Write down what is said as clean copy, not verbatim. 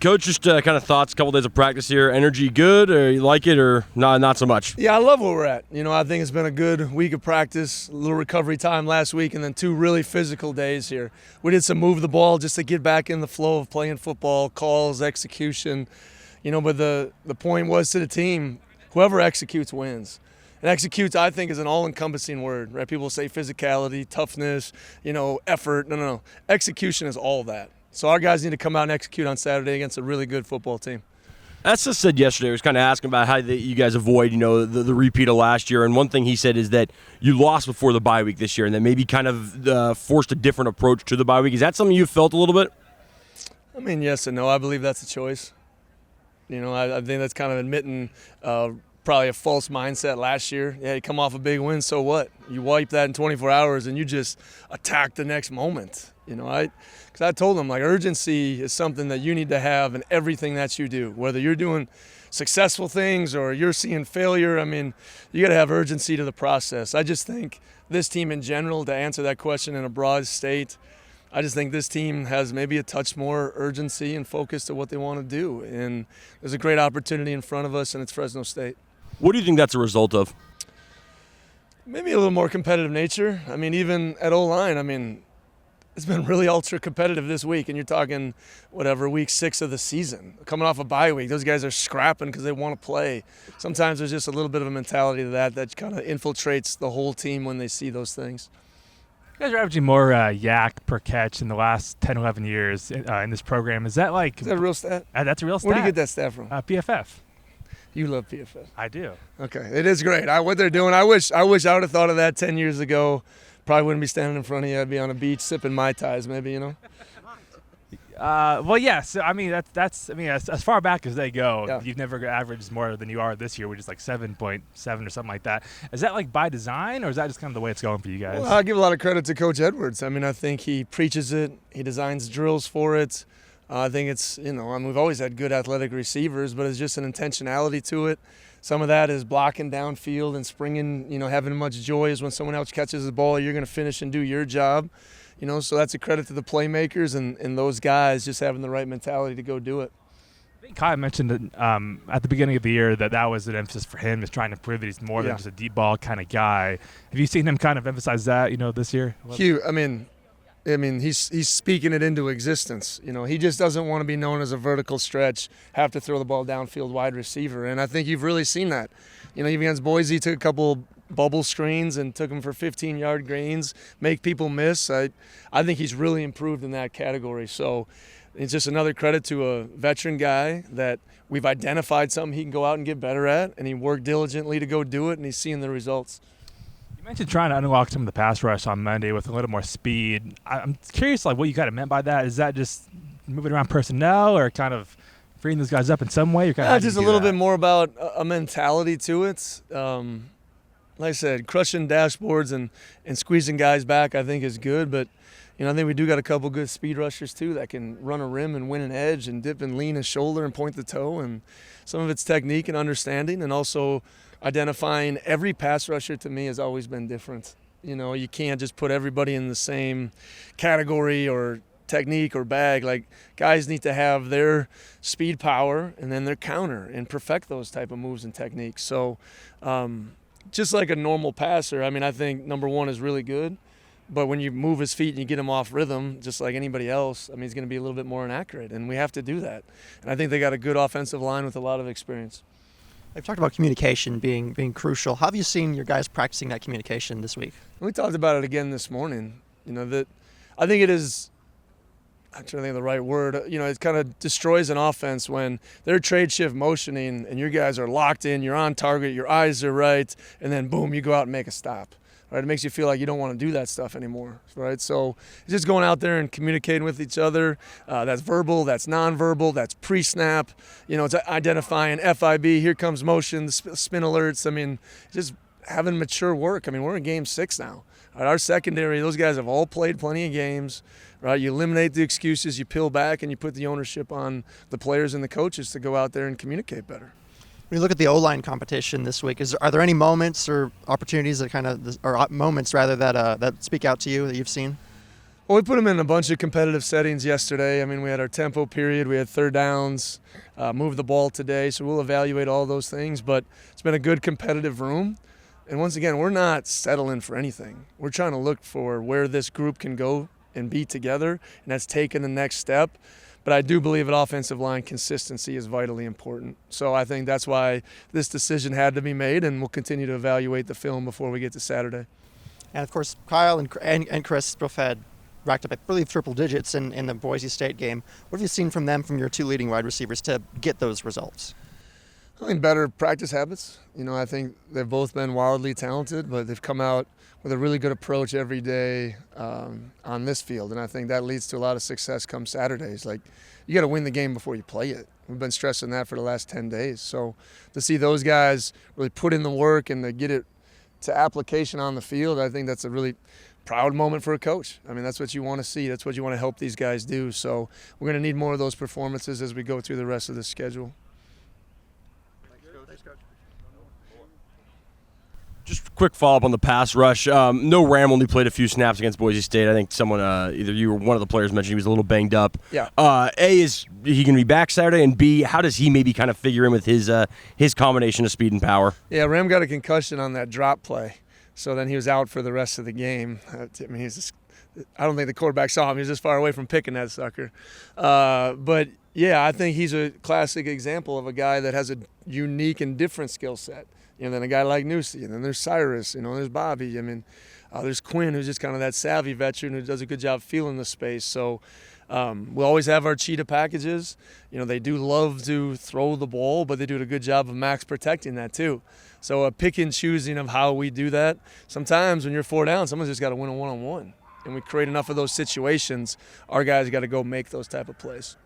Coach, just kind of thoughts, a couple days of practice here. Energy good, or you like it, or not so much? Yeah, I love where we're at. I think it's been a good week of practice, a little recovery time last week, and then 2 really physical days here. We did some move the ball just to get back in the flow of playing football, calls, execution. But the point was to the team, whoever executes wins. And executes, I think, is an all-encompassing word, right? People say physicality, toughness, effort. No. Execution is all that. So our guys need to come out and execute on Saturday against a really good football team. Essa said yesterday, he was kind of asking about how you guys avoid, the repeat of last year. And one thing he said is that you lost before the bye week this year and that maybe kind of forced a different approach to the bye week. Is that something you felt a little bit? Yes and no. I believe that's a choice. I think that's kind of admitting probably a false mindset last year. Yeah, you come off a big win, so what? You wipe that in 24 hours and you just attack the next moment. Because I told them, urgency is something that you need to have in everything that you do. Whether you're doing successful things or you're seeing failure, you got to have urgency to the process. I just think this team in general, to answer that question in a broad state, I just think this team has maybe a touch more urgency and focus to what they want to do. And there's a great opportunity in front of us, and it's Fresno State. What do you think that's a result of? Maybe a little more competitive nature. Even at O-line, it's been really ultra competitive this week, and you're talking, week 6 of the season. Coming off a bye week, those guys are scrapping because they want to play. Sometimes there's just a little bit of a mentality to that kind of infiltrates the whole team when they see those things. You guys are averaging more yak per catch in the last 10, 11 years in this program. Is that a real stat? That's a real stat. Where do you get that stat from? PFF. You love PFF. I do. Okay, it is great. What they're doing, I wish I would have thought of that 10 years ago. Probably wouldn't be standing in front of you. I'd be on a beach sipping Mai Tais, maybe, Well, yes. That's as far back as they go, yeah. You've never averaged more than you are this year, which is 7.7 or something like that. Is that by design, or is that just kind of the way it's going for you guys? Well, I give a lot of credit to Coach Edwards. I think he preaches it. He designs drills for it. I think it's, we've always had good athletic receivers, but it's just an intentionality to it. Some of that is blocking downfield and springing, having much joy is when someone else catches the ball, you're going to finish and do your job. So that's a credit to the playmakers and those guys just having the right mentality to go do it. I think Kai mentioned that, at the beginning of the year that was an emphasis for him, is trying to prove that he's more than just a deep ball kind of guy. Have you seen him kind of emphasize that, this year? Hugh, he's speaking it into existence. He just doesn't want to be known as a vertical stretch, have to throw the ball downfield wide receiver. And I think you've really seen that. Even against Boise, took a couple bubble screens and took them for 15-yard gains, make people miss. I think he's really improved in that category. So it's just another credit to a veteran guy that we've identified something he can go out and get better at, and he worked diligently to go do it, and he's seeing the results. You mentioned trying to unlock some of the pass rush on Monday with a little more speed. I'm curious, what you kind of meant by that. Is that just moving around personnel or kind of freeing those guys up in some way? Or kind of just a little bit more about a mentality to it. Like I said, crushing dashboards and squeezing guys back I think is good, but I think we do got a couple good speed rushers too that can run a rim and win an edge and dip and lean a shoulder and point the toe, and some of it's technique and understanding, and also identifying every pass rusher to me has always been different. You can't just put everybody in the same category or technique or bag. Guys need to have their speed, power, and then their counter and perfect those type of moves and techniques. So just like a normal passer, I think number one is really good, but when you move his feet and you get him off rhythm, just like anybody else, he's going to be a little bit more inaccurate, and we have to do that. And I think they got a good offensive line with a lot of experience. I've talked about communication being crucial. How have you seen your guys practicing that communication this week? We talked about it again this morning. That I think it is, I'm trying to think of the right word. It kind of destroys an offense when they're trade shift motioning and your guys are locked in, you're on target, your eyes are right, and then boom, you go out and make a stop. Right? It makes you feel like you don't want to do that stuff anymore, right? So it's just going out there and communicating with each other. That's verbal, that's nonverbal, that's pre-snap. It's identifying FIB, here comes motion, spin alerts. Just having mature work. We're in game 6 now. Right? Our secondary, those guys have all played plenty of games. Right? You eliminate the excuses, you peel back, and you put the ownership on the players and the coaches to go out there and communicate better. When you look at the O-line competition this week, are there any moments or opportunities that that speak out to you that you've seen? Well, we put them in a bunch of competitive settings yesterday. I mean, we had our tempo period, we had third downs, moved the ball today, so we'll evaluate all those things. But it's been a good competitive room. And once again, we're not settling for anything. We're trying to look for where this group can go and be together, and that's taking the next step. But I do believe at offensive line consistency is vitally important. So I think that's why this decision had to be made, and we'll continue to evaluate the film before we get to Saturday. And of course, Kyle and Chris both had racked up, I believe, triple digits in the Boise State game. What have you seen from them, from your two leading wide receivers, to get those results? I think better practice habits. I think they've both been wildly talented, but they've come out with a really good approach every day on this field. And I think that leads to a lot of success come Saturdays. Like, you got to win the game before you play it. We've been stressing that for the last 10 days. So to see those guys really put in the work and to get it to application on the field, I think that's a really proud moment for a coach. I mean, that's what you want to see. That's what you want to help these guys do. So we're going to need more of those performances as we go through the rest of the schedule. Just a quick follow-up on the pass rush. No Ram only played a few snaps against Boise State. I think someone, either you or one of the players mentioned he was a little banged up. Yeah. A, is he going to be back Saturday? And B, how does he maybe kind of figure in with his combination of speed and power? Yeah, Ram got a concussion on that drop play. So then he was out for the rest of the game. I mean, I don't think the quarterback saw him. He was just far away from picking that sucker. But, yeah, I think he's a classic example of a guy that has a unique and different skill set. Then a guy like Newsy, and then there's Cyrus, there's Bobby. I mean, there's Quinn, who's just kind of that savvy veteran who does a good job feeling the space. So we'll always have our cheetah packages. They do love to throw the ball, but they do a good job of max protecting that too. So a pick and choosing of how we do that. Sometimes when you're 4 down, someone's just got to win a one-on-one. And we create enough of those situations, our guys got to go make those type of plays.